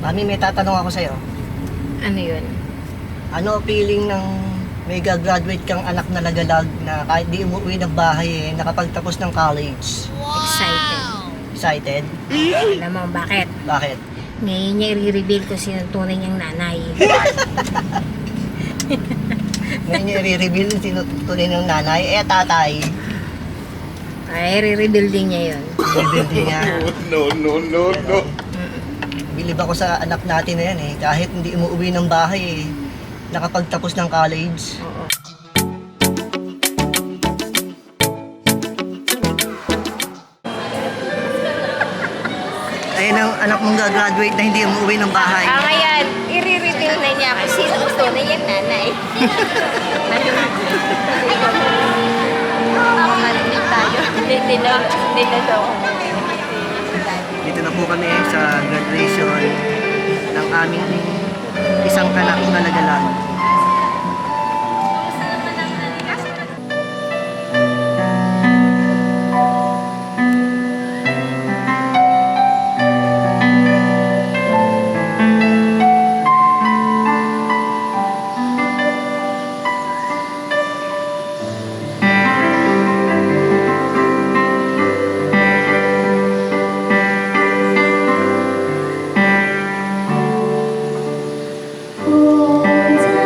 Mami, may tatanong ako sa'yo. Ano yun? Ano feeling ng may gagraduate kang anak na lagalag na kahit di umuwi ng bahay nakapagtapos ng college? Excited. Excited? Alam mo bakit? Bakit? Ngayon niya i-reveal ko sino tunay niyang nanay. Ngayon niya i-reveal sino tunay ng nanay, tatay. Ay, i-reveal din niya yun. I-reveal din niya. No. Bilib ako sa anak natin na yan kahit hindi umuwi ng bahay nakapagtapos ng college. Oo. Ayun ang anak mong gagraduate na hindi umuwi ng bahay. Ngayon, i-reveal na niya kung sino tunay niyang nanay. Marinig tayo. Hindi na daw. Dito na po kami sa graduation ng aming isang anak na nagalag.我在。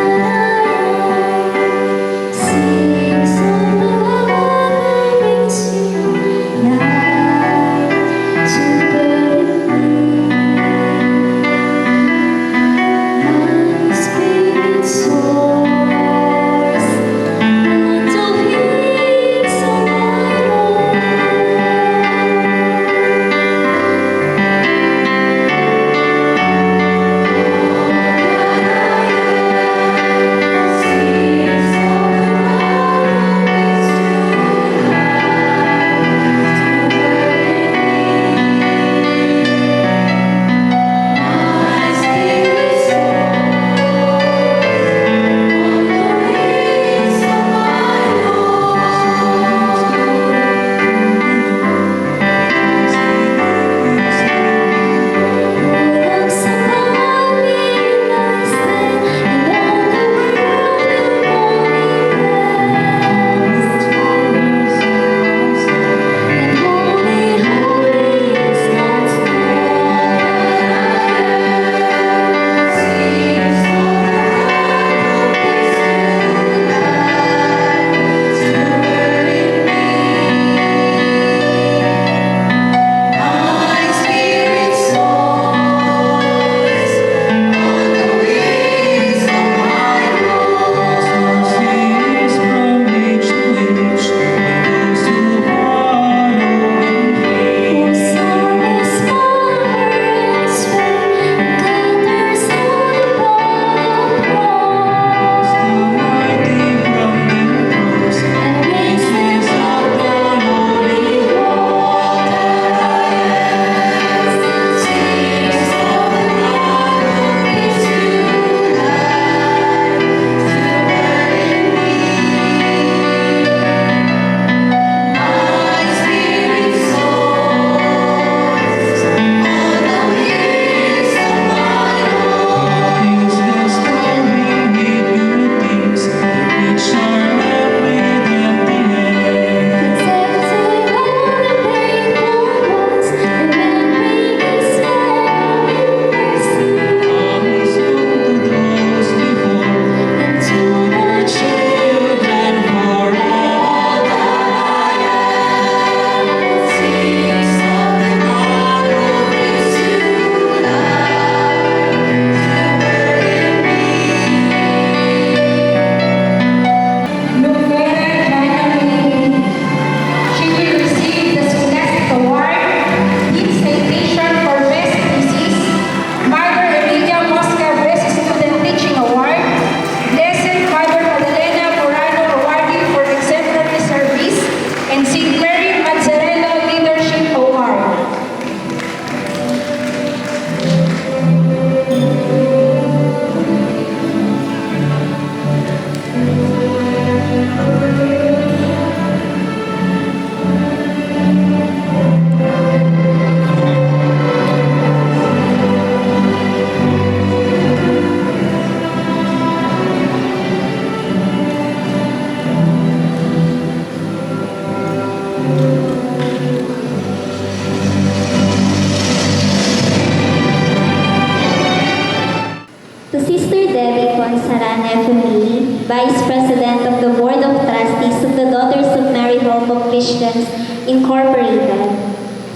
Gonsaran FME, Vice President of the Board of Trustees of the Daughters of Mary Hope of Christians Incorporated,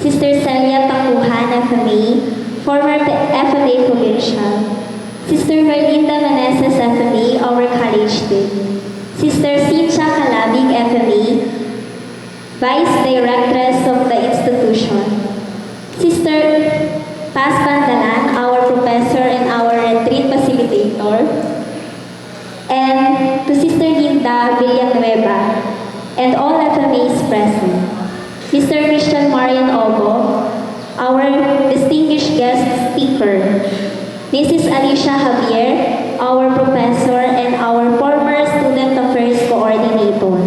Sister Celia Takuhan FME, former FMA Provincial, Sister Merlinda Meneses FME, our college dean, Sister Cynthia Calabig FME, Vice Directress of the institution, Sister Paz Bandalan, our professor and our retreat facilitator, and to Sister Linda Villanueva, and all FMAs present. Mr. Christian Marian Obo, our distinguished guest speaker, Mrs. Alicia Javier, our professor and our former student affairs coordinator,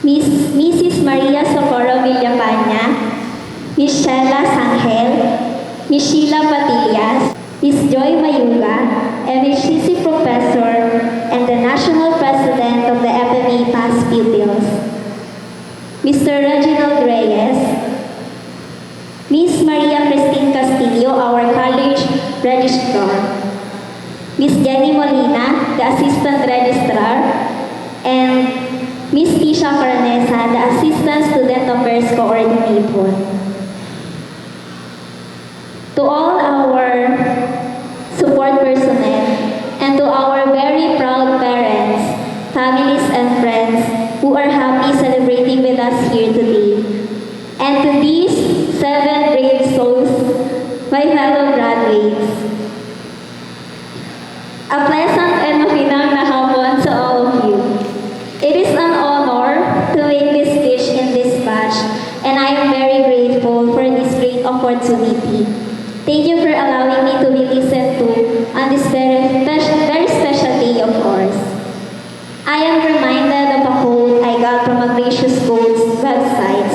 Mrs. Maria Socorro Villapana, Ms. Sheila Sangel, Ms. Sheila Patillas, Ms. Joy Mayuga, MHCC Professor and the National President of the FMA Past Pupils, Mr. Reginald Reyes, Ms. Maria Christine Castillo, our college registrar, Ms. Jenny Molina, the Assistant Registrar, and Ms. Tisha Coronesa, the Assistant Student Affairs Coordinator. To all our support personnel and to our very proud parents, families and friends who are happy celebrating with us here today. And to these 7 brave souls, my fellow graduates, a pleasant and makinang na hapon to all of you. It is an honor to make this speech in this batch, and I am very grateful for this great opportunity. Thank you for allowing me to be listened to on this very special day, of course. I am reminded of a quote I got from a Gracious Quotes website,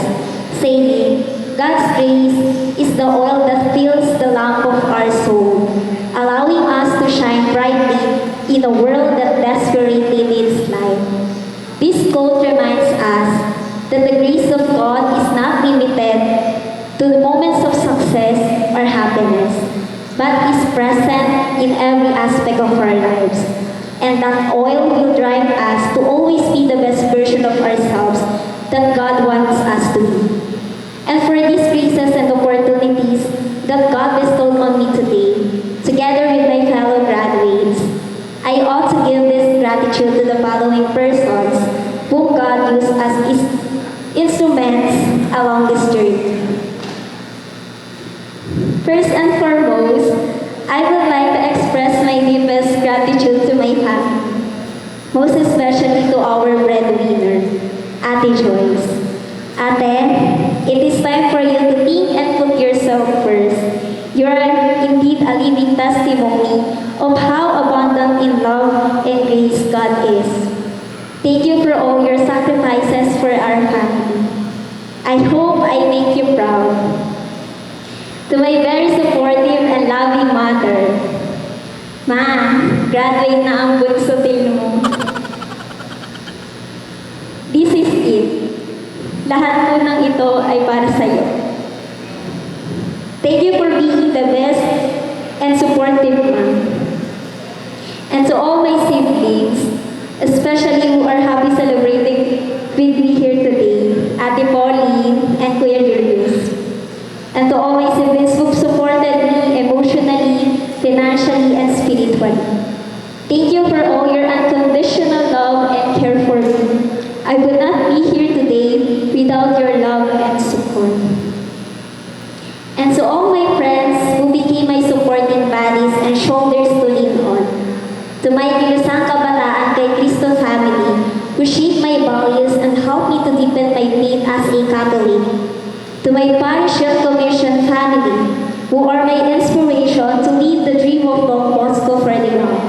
saying, God's grace is the oil that fills the lamp of our soul, allowing us to shine brightly in a world that desperately needs light. This quote reminds us that the grace of God is not limited to the moments of success or happiness, but is present in every aspect of our lives. And that oil will drive us to always be the best version of ourselves that God wants us to be. And for these graces and opportunities that God bestowed on me today, together with my fellow graduates, I ought to give this gratitude to the following persons whom God used as His instruments along this journey. First and foremost, I would like to express my deepest gratitude to my family, most especially to our breadwinner, Ate Joyce. Ate, it is time for you to think and put yourself first. You are indeed a living testimony of how abundant in love and grace God is. Thank you for all your sacrifices for our family. I hope I make you proud. To my very supportive and loving mother, Ma, graduate na ang bunso-tin mo. This is it. Lahat po ng ito ay para sa'yo. Thank you for being the best and supportive mom. And to all my siblings, especially who are happy celebrating with me here today, Ate Pauline and Kuya Julius. And to all my siblings who supported me emotionally, financially, and spiritually. Thank you for all your unconditional love and care for me. I would not be here today without your love and support. And to all my friends who became my supporting bodies and shoulders to lean on. To my Kilusang Kabataan kay Cristo family, who shaped my values and helped me to deepen my faith as a Catholic. To my Parish Youth Commission family, who are my inspiration to lead the dream of Don Bosco Ferdinand,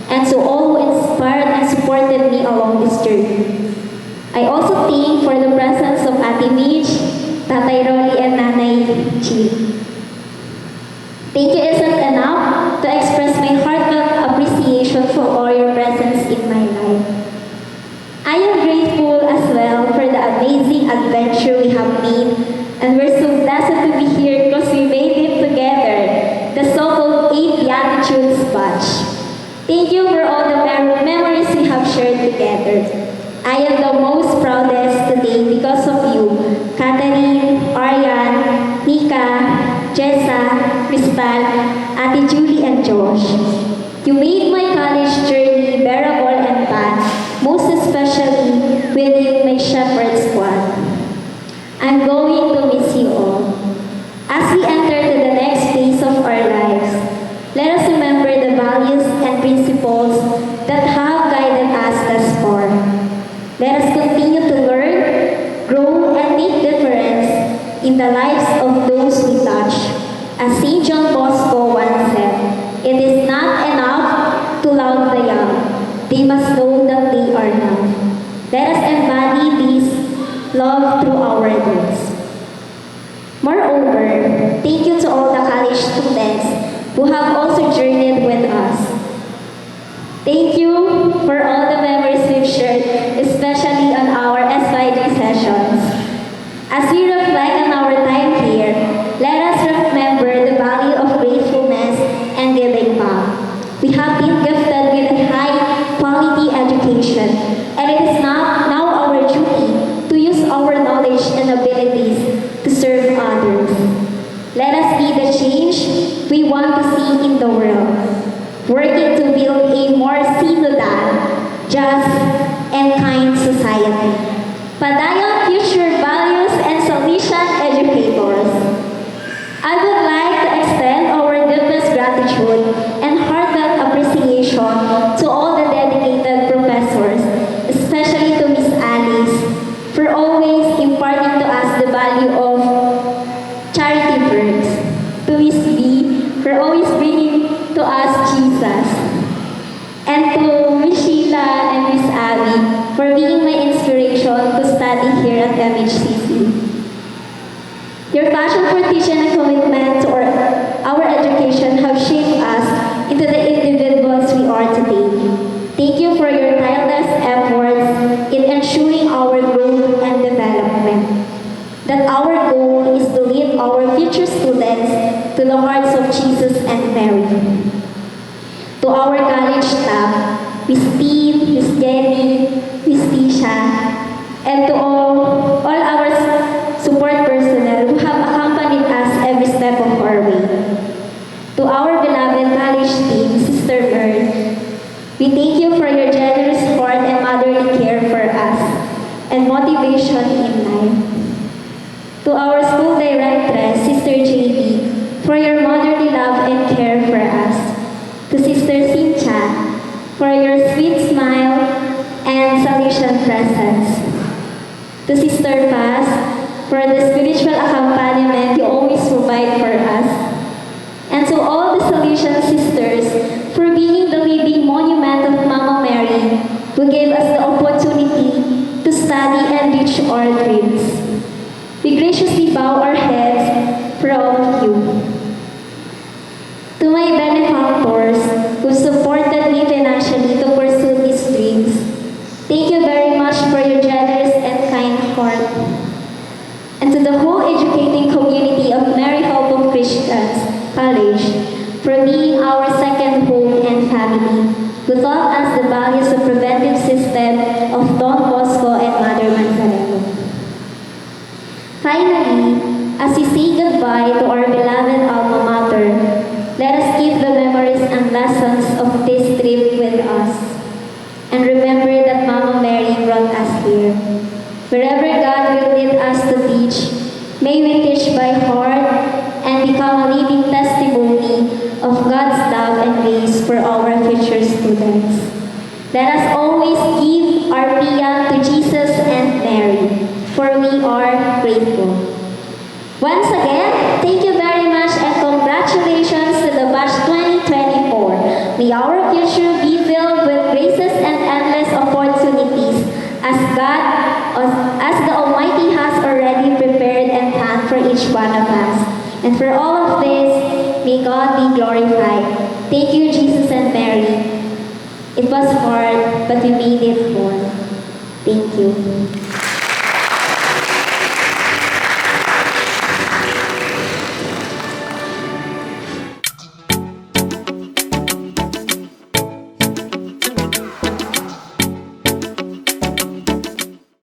and to all who inspired and supported me along this journey. I also thank for the presence of Ate Mitch, Tatay Rolly, and Nanay Chi. Thank you isn't enough to express my heartfelt appreciation for all your presence in my life. I am grateful as well for the amazing adventure we have made. And we're so blessed to be here because we made it together, the so-called 8 Beatitudes batch. together. I am the most proudest today because of you, Catherine, Ariane, Nika, Jessa, Crystal, Ate Julie, and Josh. You made my college journey bearable and fun, most especially within my shepherd squad. I'm going to miss you all. As we enter to the next phase of our lives, let us remember the values and principles that have guided us thus far. Let us continue to learn, grow, and make difference in the lives of those we touch. As St. John Bosco once said, it is not enough to love the young. They must know that they are loved. Let us embody this love through our deeds. Moreover, thank you to all the college students who have also journeyed with us. Thank you for all the memories we've shared, especially on our SYG sessions. As we reflect on our time here, let us remember the value of gratefulness and giving back. We have been gifted with a high-quality education, and it is now our duty to use our knowledge and abilities to serve others. Let us be the change we want to see in the world, working to build a more synodal, just, and kind society. Padayang future values and solution educators. I would like to extend our deepest gratitude and heartfelt appreciation to all the dedicated professors, especially to Miss Alice, for always imparting to us the value of charity works, to Miss B, for always bringing to us Jesus, and to Miss Sheila and Miss Abby, for being my inspiration to study here at MHCC. Your passion for teaching and commitment to our education have shaped us into the individuals we are today. Thank you for your tireless efforts in ensuring our growth and development. That our goal is to lead our future students to the hearts of Jesus and Mary. To our college staff, Miss Steve, Miss Jenny, Miss Tisha, and to all our support personnel who have accompanied us every step of our way. To our beloved college team, Sister Earth, we thank you for your generous heart and motherly care for us and motivation in life. To our school directress, Sister JD, for your motherly love and care for us. To Sister Cynthia, for your sweet smile and salvation presence. To Sister Paz, for the spiritual accompaniment you always provide for us. And to all the Salesian sisters, for being the living monument of Mama Mary, who gave us the opportunity to study and reach our dreams. We graciously bow our heads for all of you. To my benefactors who supported me financially to pursue these dreams, thank you very much for your generous and kind heart. And to the whole educating community of Mary Hope of Christians College, for being our second home and family, who taught us the values of preventive system of Don Bosco and Mother Manzanero. Finally, as we say goodbye to our beloved alma mater, let us keep the memories and lessons of this trip with us. And remember that Mama Mary brought us here. Wherever God will lead us to teach, may we teach by heart and become a living testimony of God's love and grace for our future students. Let us always give our paean to Jesus and Mary, for we are grateful. Once again, thank you very much and congratulations to the batch 2024. May our future be filled with graces and endless opportunities as the Almighty has already prepared and planned for each one of us. And for all of this, may God be glorified. Thank you, Jesus and Mary. It was hard, but we made it for. Thank you.